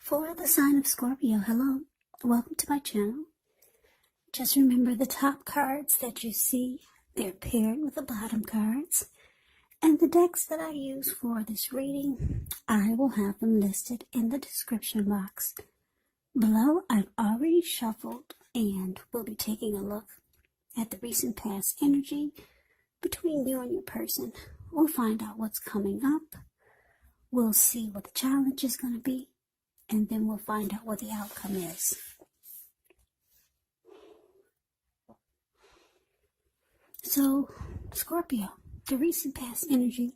For the sign of Scorpio, hello, welcome to my channel. Just remember the top cards that you see, they're paired with the bottom cards. And the decks that I use for this reading, I will have them listed in the description box below. I've already shuffled and we'll be taking a look at the recent past energy between you and your person. We'll find out what's coming up. We'll see what the challenge is going to be. And then we'll find out what the outcome is. So, Scorpio, the recent past energy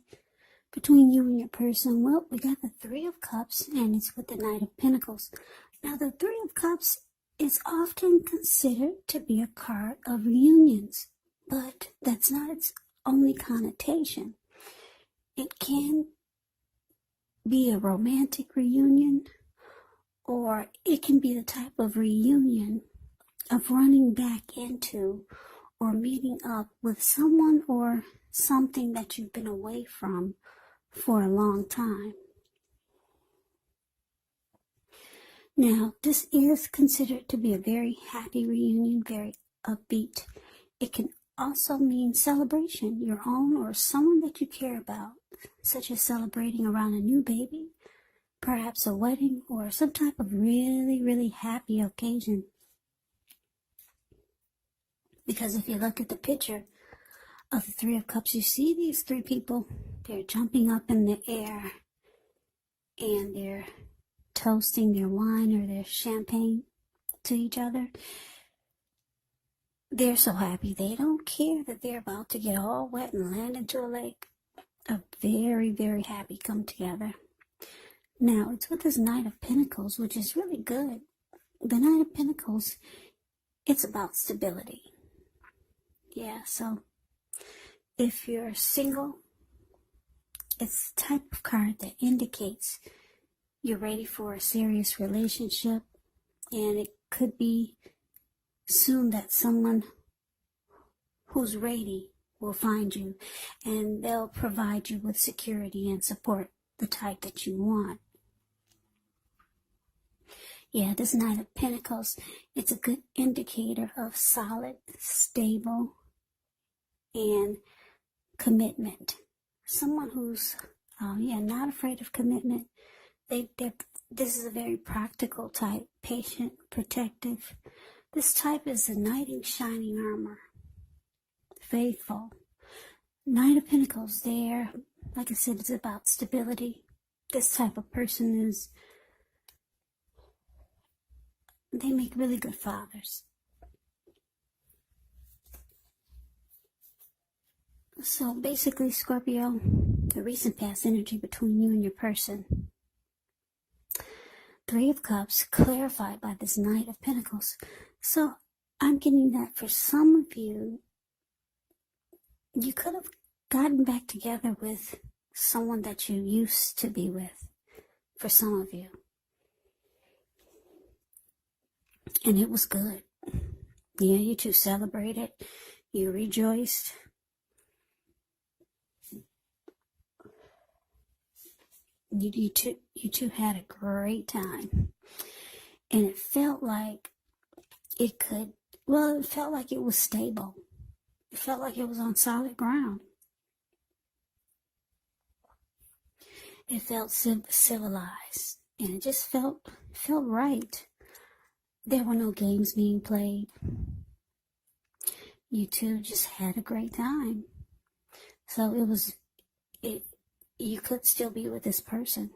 between you and your person. Well, we got the Three of Cups, and it's with the Knight of Pentacles. Now, the Three of Cups is often considered to be a card of reunions, but that's not its only connotation. It can be a romantic reunion, or it can be the type of reunion of running back into or meeting up with someone or something that you've been away from for a long time. Now, this is considered to be a very happy reunion, very upbeat. It can also mean celebration, your own or someone that you care about, such as celebrating around a new baby, perhaps a wedding, or some type of really, really happy occasion. Because if you look at the picture of the Three of Cups, you see these three people, they're jumping up in the air and they're toasting their wine or their champagne to each other. They're so happy. They don't care that they're about to get all wet and land into a lake. A very, very happy come together. Now, it's with this Knight of Pentacles, which is really good. The Knight of Pentacles, it's about stability. Yeah, so if you're single, it's the type of card that indicates you're ready for a serious relationship. And it could be soon that someone who's ready will find you. And they'll provide you with security and support, the type that you want. Yeah, this Knight of Pentacles, it's a good indicator of solid, stable, and commitment. Someone who's, not afraid of commitment. This is a very practical type, patient, protective. This type is a knight in shining armor, faithful. Knight of Pentacles, there, like I said, it's about stability. This type of person is, they make really good fathers. So basically, Scorpio, the recent past energy between you and your person. Three of Cups clarified by this Knight of Pentacles. So I'm getting that for some of you, you could have gotten back together with someone that you used to be with, for some of you. And it was good. Yeah, you two celebrated. You rejoiced. You two had a great time. And it felt like it felt like it was stable. It felt like it was on solid ground. It felt civilized. And it just felt right. There were no games being played. You two just had a great time. So you could still be with this person.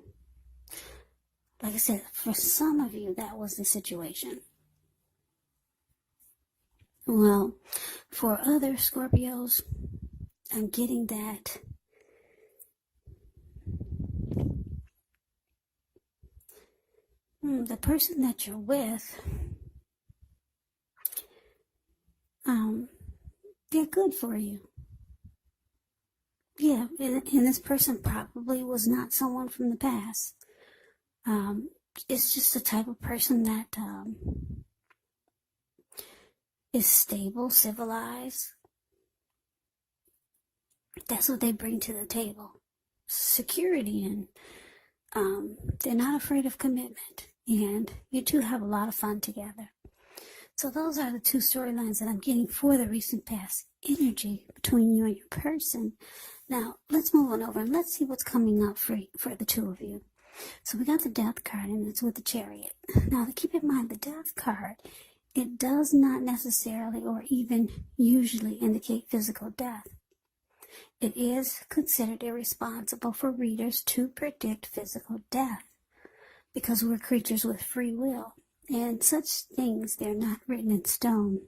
Like I said, for some of you, that was the situation. Well, for other Scorpios, I'm getting that the person that you're with, they're good for you. Yeah, and this person probably was not someone from the past. It's just the type of person that is stable, civilized. That's what they bring to the table. Security, and they're not afraid of commitment. and you two have a lot of fun together. So those are the two storylines that I'm getting for the recent past energy between you and your person. Now, let's move on over and let's see what's coming up for the two of you. So we got the Death card, and it's with the Chariot. Now, keep in mind, the Death card, it does not necessarily or even usually indicate physical death. It is considered irresponsible for readers to predict physical death because we're creatures with free will. And such things, they're not written in stone.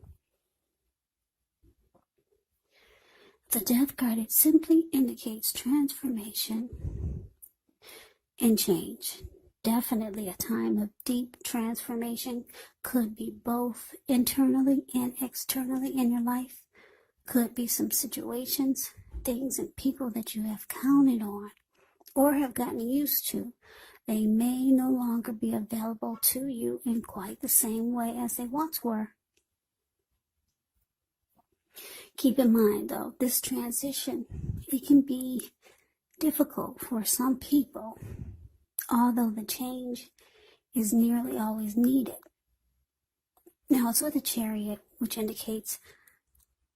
The Death card, it simply indicates transformation and change. Definitely a time of deep transformation. Could be both internally and externally in your life. Could be some situations, things, and people that you have counted on or have gotten used to. They may no longer be available to you in quite the same way as they once were. Keep in mind, though, this transition, it can be difficult for some people, although the change is nearly always needed. Now, it's with a Chariot, which indicates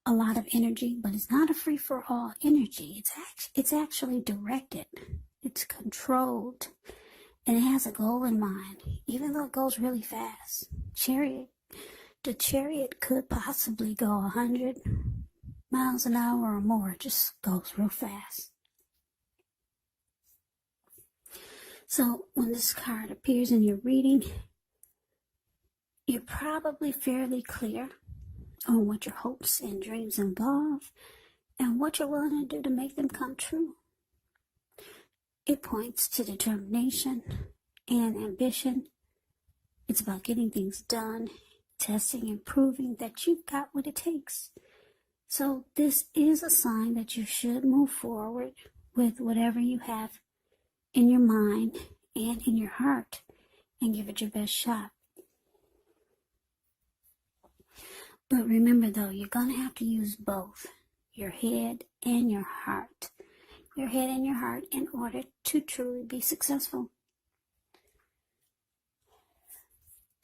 a lot of energy, but it's not a free-for-all energy. It's actually directed. It's controlled. And it has a goal in mind, even though it goes really fast. The Chariot could possibly go 100 miles an hour or more. It just goes real fast. So when this card appears in your reading, you're probably fairly clear on what your hopes and dreams involve and what you're willing to do to make them come true. It points to determination and ambition. It's about getting things done, testing and proving that you've got what it takes. So this is a sign that you should move forward with whatever you have in your mind and in your heart and give it your best shot. But remember, though, you're going to have to use both your head and your heart. Your head and your heart in order to truly be successful.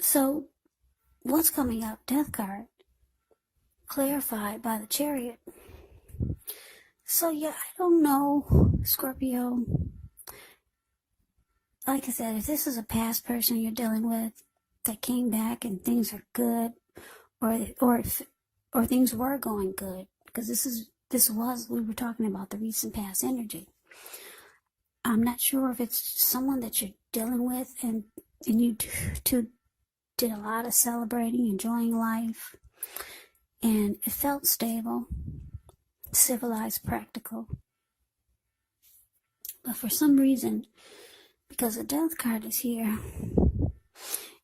So, what's coming up? Death card. Clarified by the Chariot. So, yeah, I don't know, Scorpio. Like I said, if this is a past person you're dealing with that came back and things are good, or things were going good, because we were talking about the recent past energy. I'm not sure if it's someone that you're dealing with and you two did a lot of celebrating, enjoying life, and it felt stable, civilized, practical. But for some reason, because the Death card is here,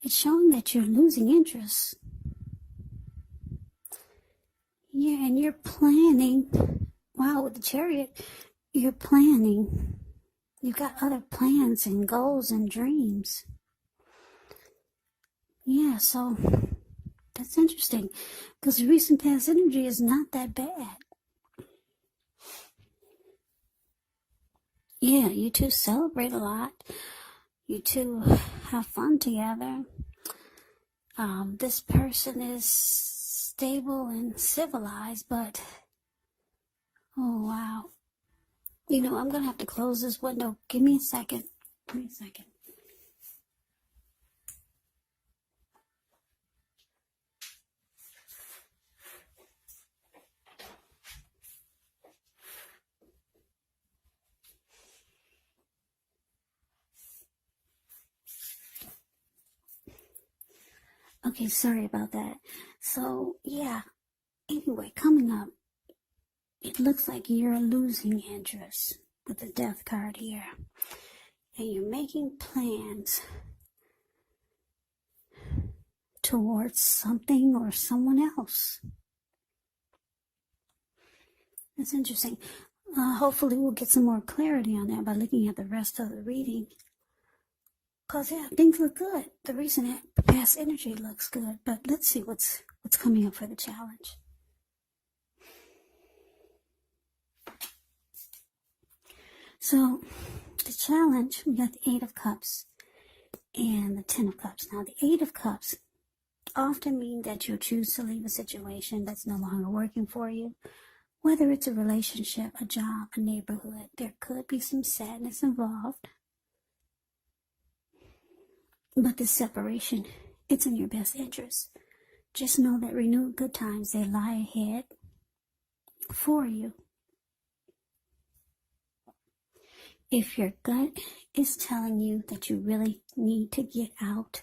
it's showing that you're losing interest. Yeah, and you're planning. Wow, with the Chariot, you're planning. You've got other plans and goals and dreams. Yeah, so that's interesting because the recent past energy is not that bad. Yeah, you two celebrate a lot. You two have fun together. This person is stable and civilized, but oh wow. You know, I'm going to have to close this window. Give me a second. Okay, sorry about that. So, yeah. Anyway, coming up, it looks like you're losing interest with the Death card here. And you're making plans towards something or someone else. That's interesting. Hopefully we'll get some more clarity on that by looking at the rest of the reading. Because, yeah, things look good. The recent past energy looks good. But let's see what's coming up for the challenge. So, the challenge, we got the 8 of Cups. and the Ten of Cups. Now, the Eight of Cups often mean that you'll choose to leave a situation that's no longer working for you. Whether it's a relationship, a job, a neighborhood, there could be some sadness involved. But this separation, it's in your best interest. Just know that renewed good times, they lie ahead for you. If your gut is telling you that you really need to get out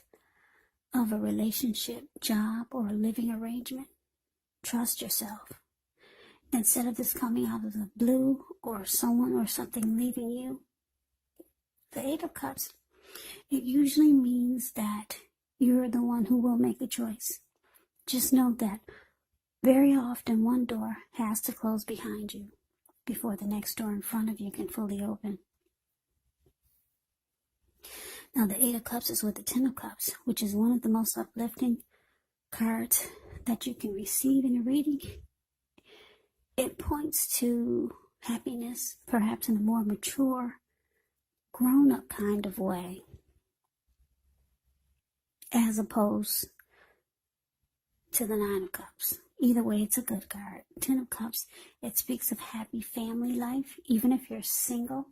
of a relationship, job, or a living arrangement, trust yourself. Instead of this coming out of the blue or someone or something leaving you, the Eight of Cups, it usually means that you're the one who will make a choice. Just know that very often one door has to close behind you before the next door in front of you can fully open. Now, the Eight of Cups is with the Ten of Cups, which is one of the most uplifting cards that you can receive in a reading. It points to happiness, perhaps in a more mature, grown-up kind of way, as opposed to the Nine of Cups. Either way, it's a good card. Ten of Cups, it speaks of happy family life, even if you're single,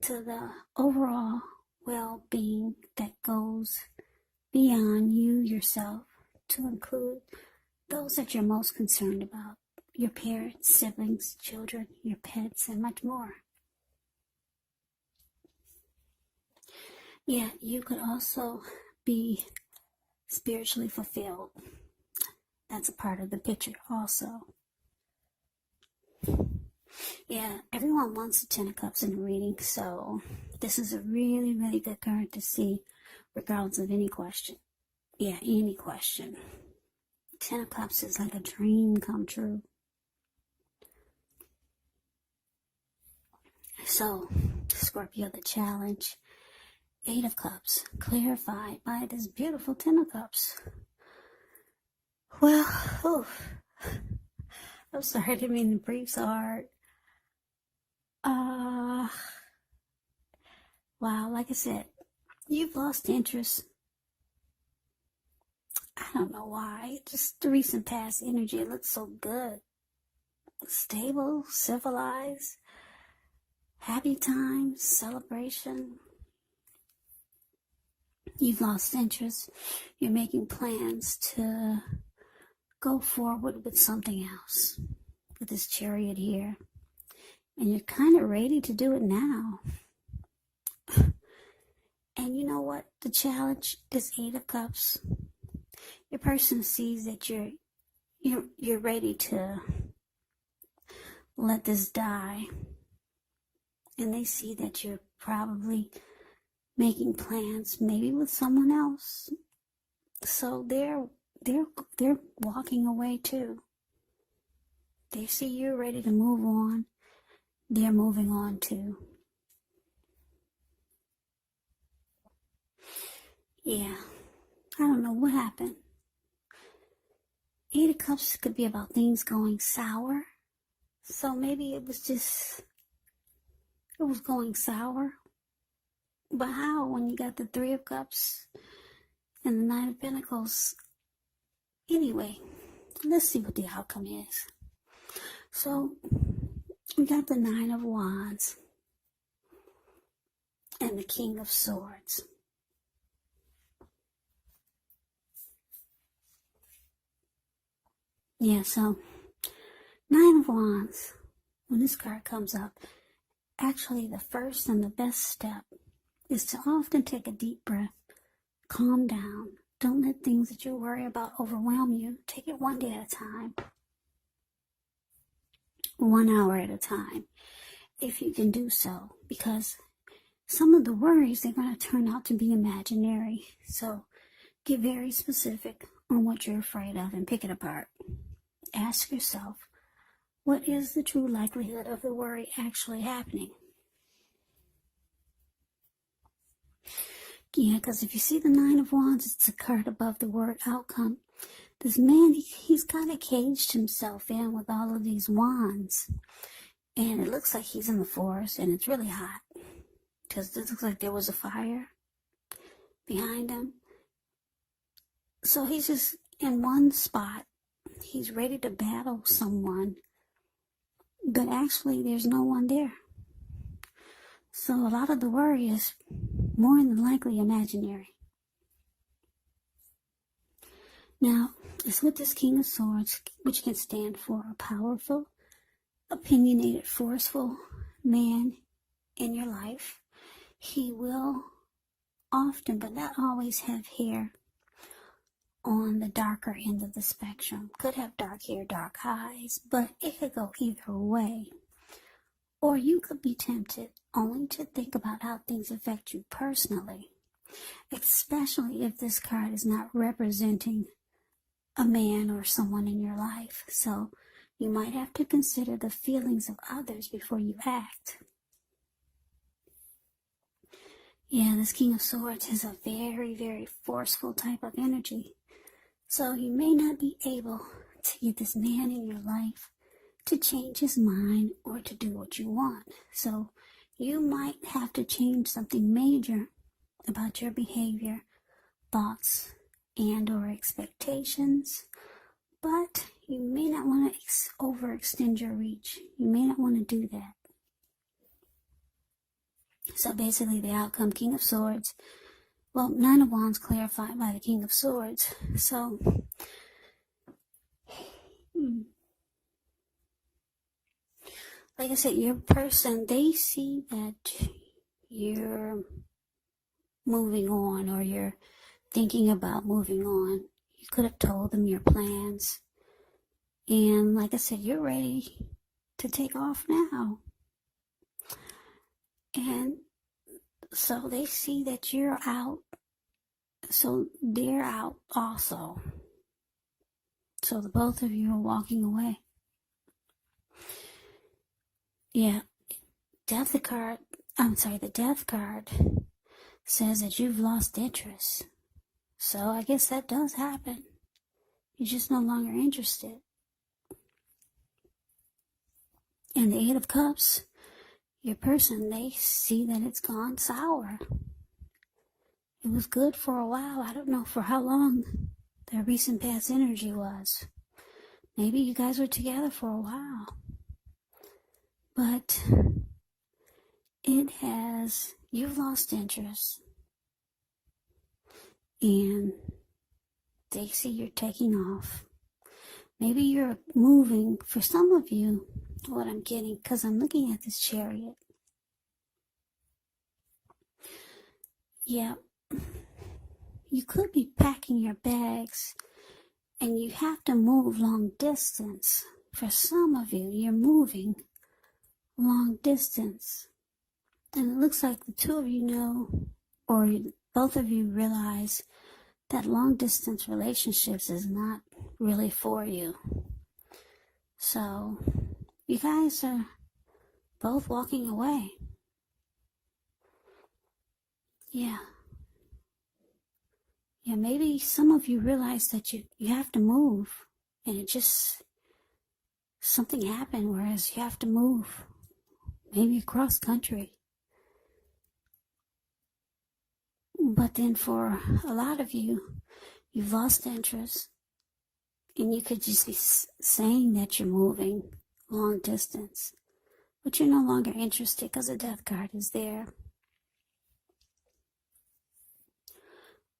to the overall well-being that goes beyond you yourself, to include those that you're most concerned about, your parents, siblings, children, your pets, and much more. Yeah, you could also be spiritually fulfilled. That's a part of the picture also. Yeah, everyone wants a Ten of Cups in a reading, so this is a really, really good card to see, regardless of any question. Yeah, any question. Ten of Cups is like a dream come true. So, Scorpio, the challenge. Eight of Cups, clarified by this beautiful Ten of Cups. Well, I'm sorry, I didn't mean to breathe so hard. Wow, like I said, you've lost interest. I don't know why. Just the recent past energy, it looks so good. Stable, civilized, happy times, celebration. You've lost interest. You're making plans to go forward with something else, with this Chariot here. And you're kind of ready to do it now. And you know what? The challenge is Eight of Cups. Your person sees that you're ready to let this die. And they see that you're probably making plans, maybe with someone else. So they're walking away too. They see you're ready to move on. They're moving on too. Yeah, I don't know what happened. Eight of Cups could be about things going sour. So maybe it was going sour. But how when you got the Three of Cups and the Nine of Pentacles? Anyway, let's see what the outcome is. So, we got the Nine of Wands and the King of Swords. Yeah, so Nine of Wands, when this card comes up, actually the first and the best step is to often take a deep breath, calm down. Don't let things that you worry about overwhelm you. Take it one day at a time, 1 hour at a time, if you can do so, because some of the worries, they're going to turn out to be imaginary. So get very specific on what you're afraid of and pick it apart. Ask yourself, what is the true likelihood of the worry actually happening? Yeah, because if you see the Nine of Wands, it's a card above the word outcome. This man, he's kind of caged himself in with all of these wands. And it looks like he's in the forest and it's really hot. Because it looks like there was a fire. behind him. So he's just in one spot. He's ready to battle someone, but actually there's no one there. So a lot of the worry is more than likely imaginary. Now, it's with this King of Swords, which can stand for a powerful, opinionated, forceful man in your life. He will often, but not always, have hair on the darker end of the spectrum. Could have dark hair, dark eyes, but it could go either way. Or you could be tempted only to think about how things affect you personally, especially if this card is not representing a man or someone in your life. So you might have to consider the feelings of others before you act. Yeah, this King of Swords is a very, very forceful type of energy. So you may not be able to get this man in your life to change his mind or to do what you want. So you might have to change something major about your behavior, thoughts, and or expectations. But you may not want to overextend your reach. You may not want to do that. So basically the outcome, King of Swords. Well, Nine of Wands clarified by the King of Swords. So, like I said, your person, they see that you're moving on or you're thinking about moving on. You could have told them your plans. And like I said, you're ready to take off now. And so they see that you're out. So they're out also. So the both of you are walking away. Yeah. The death card says that you've lost interest. So I guess that does happen. You're just no longer interested. And the Eight of Cups, your person, they see that it's gone sour. It was good for a while. I don't know for how long their recent past energy was. Maybe you guys were together for a while. But you've lost interest. And they see you're taking off. Maybe you're moving. For some of you, what I'm getting, because I'm looking at this Chariot. Yeah. You could be packing your bags and you have to move long distance. For some of you, you're moving long distance. And it looks like the two of you know, or both of you realize that long distance relationships is not really for you. So you guys are both walking away. Yeah. Yeah, maybe some of you realize that you have to move, and something happened, whereas you have to move, maybe across country. But then for a lot of you, you've lost interest, and you could just be saying that you're moving long distance, but you're no longer interested because the Death card is there.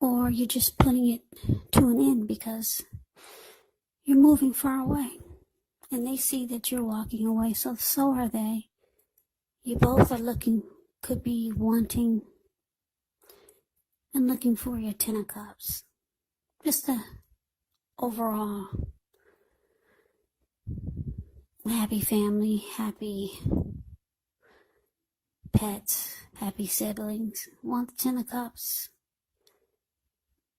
Or you're just putting it to an end because you're moving far away. And they see that you're walking away, so are they. You both are could be wanting and looking for your Ten of Cups. Just a overall happy family, happy pets, happy siblings. Want the Ten of Cups.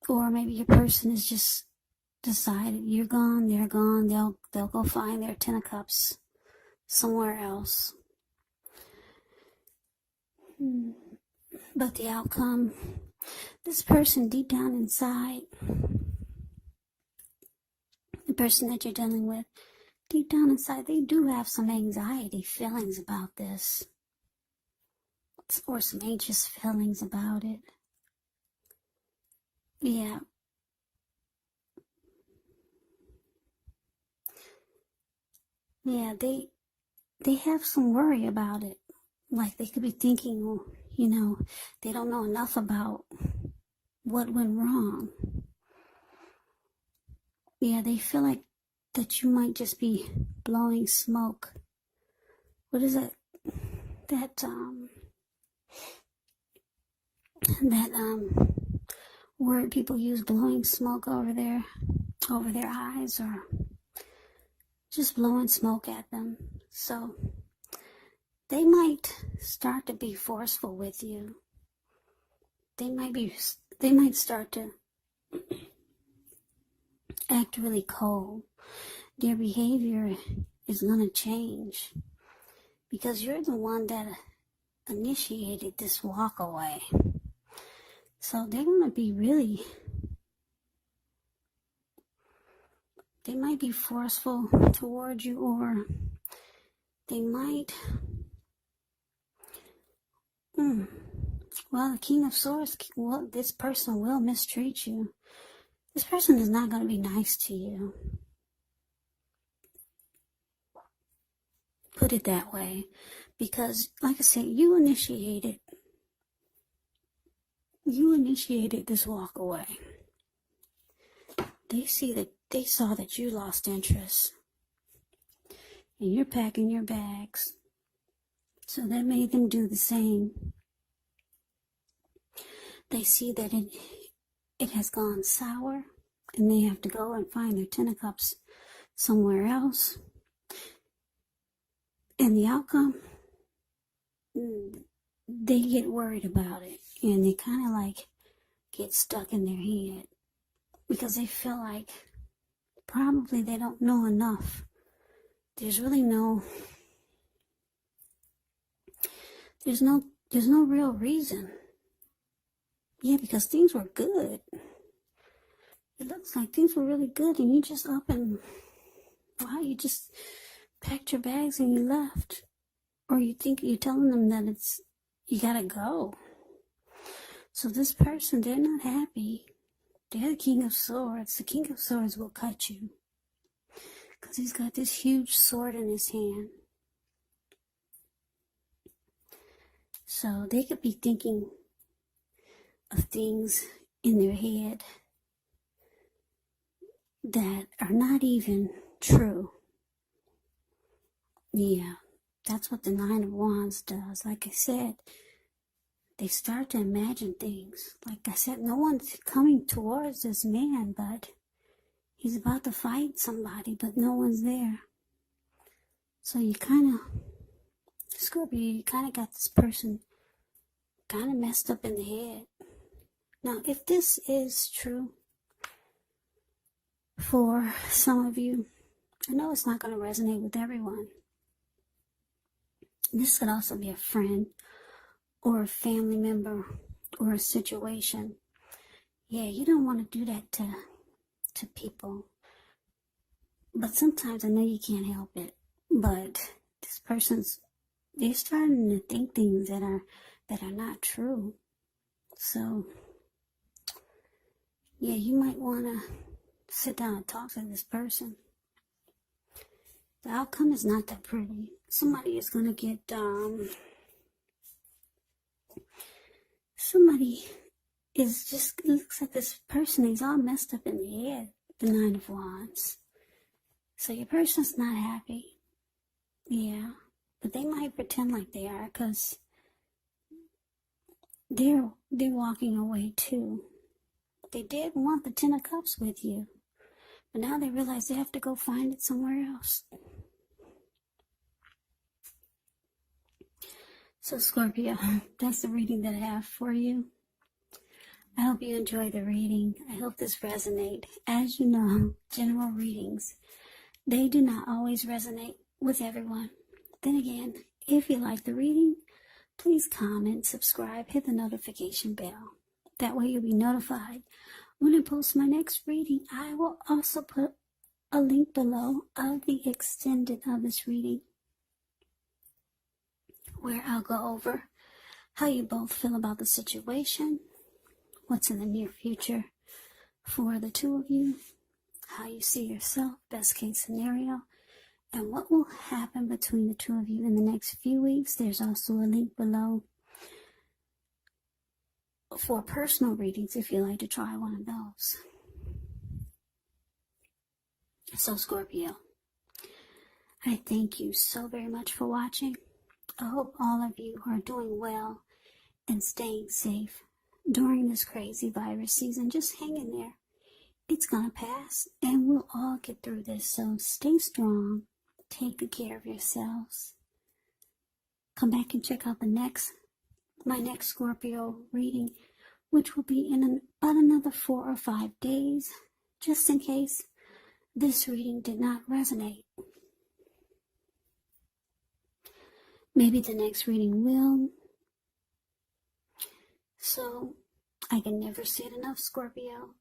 Or maybe your person has just decided you're gone, they're gone, they'll go find their Ten of Cups somewhere else. But the outcome, this person deep down inside, the person that you're dealing with, deep down inside, they do have some anxiety feelings about this. Or some anxious feelings about it. Yeah. Yeah, they have some worry about it. Like they could be thinking, well, they don't know enough about what went wrong. Yeah, they feel like that you might just be blowing smoke. What is it? That word people use, blowing smoke over their eyes, or just blowing smoke at them. So they might start to be forceful with you. They might start to act really cold. Their behavior is going to change because you're the one that initiated this walk away. So they're going to be they might be forceful towards you, or they might, well, the King of Swords, well, this person will mistreat you. This person is not going to be nice to you. Put it that way. Because, like I said, you initiated this walk away. They saw that you lost interest. And you're packing your bags. So that made them do the same. They see that it has gone sour, and they have to go and find their Ten of Cups somewhere else. And the outcome, they get worried about it, and they kind of like get stuck in their head because they feel like probably they don't know enough. There's no real reason. Yeah, because things were good. It looks like things were really good, and you just up and, wow, you just packed your bags and you left. Or you think you're telling them that you gotta go. So this person, they're not happy. They're the King of Swords. The King of Swords will cut you. Because he's got this huge sword in his hand. So they could be thinking of things in their head that are not even true. Yeah, that's what the Nine of Wands does. Like I said, they start to imagine things. Like I said, no one's coming towards this man, but he's about to fight somebody, but no one's there. So you kind of, Scorpio, you kind of got this person kind of messed up in the head. Now, if this is true for some of you, I know it's not going to resonate with everyone. This could also be a friend or a family member or a situation. Yeah, you don't want to do that to people. But sometimes I know you can't help it. But this person's, they're starting to think things that are not true. So, yeah, you might want to sit down and talk to this person. The outcome is not that pretty. Somebody is going to get, somebody is just, it looks like this person is all messed up in the head, the Nine of Wands. So your person's not happy. Yeah, but they might pretend like they are because they're walking away too. They did want the Ten of Cups with you, but now they realize they have to go find it somewhere else. So Scorpio, that's the reading that I have for you. I hope you enjoy the reading. I hope this resonates. As you know, general readings, they do not always resonate with everyone. Then again, if you like the reading, please comment, subscribe, hit the notification bell. That way you'll be notified when I post my next reading. I will also put a link below of the extended of this reading, where I'll go over how you both feel about the situation, what's in the near future, for the two of you, how you see yourself, best case scenario, and what will happen between the two of you in the next few weeks. There's also a link below for personal readings if you like to try one of those. So Scorpio, I thank you so very much for watching. I hope all of you are doing well and staying safe during this crazy virus season. Just hang in there. It's gonna pass and we'll all get through this. So stay strong. Take good care of yourselves. Come back and check out my next Scorpio reading, which will be in about another 4 or 5 days, just in case this reading did not resonate. Maybe the next reading will. So, I can never say it enough, Scorpio.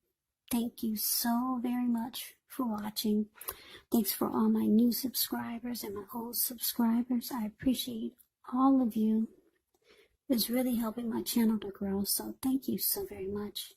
Thank you so very much for watching. Thanks for all my new subscribers and my old subscribers. I appreciate all of you. It's really helping my channel to grow, so thank you so very much.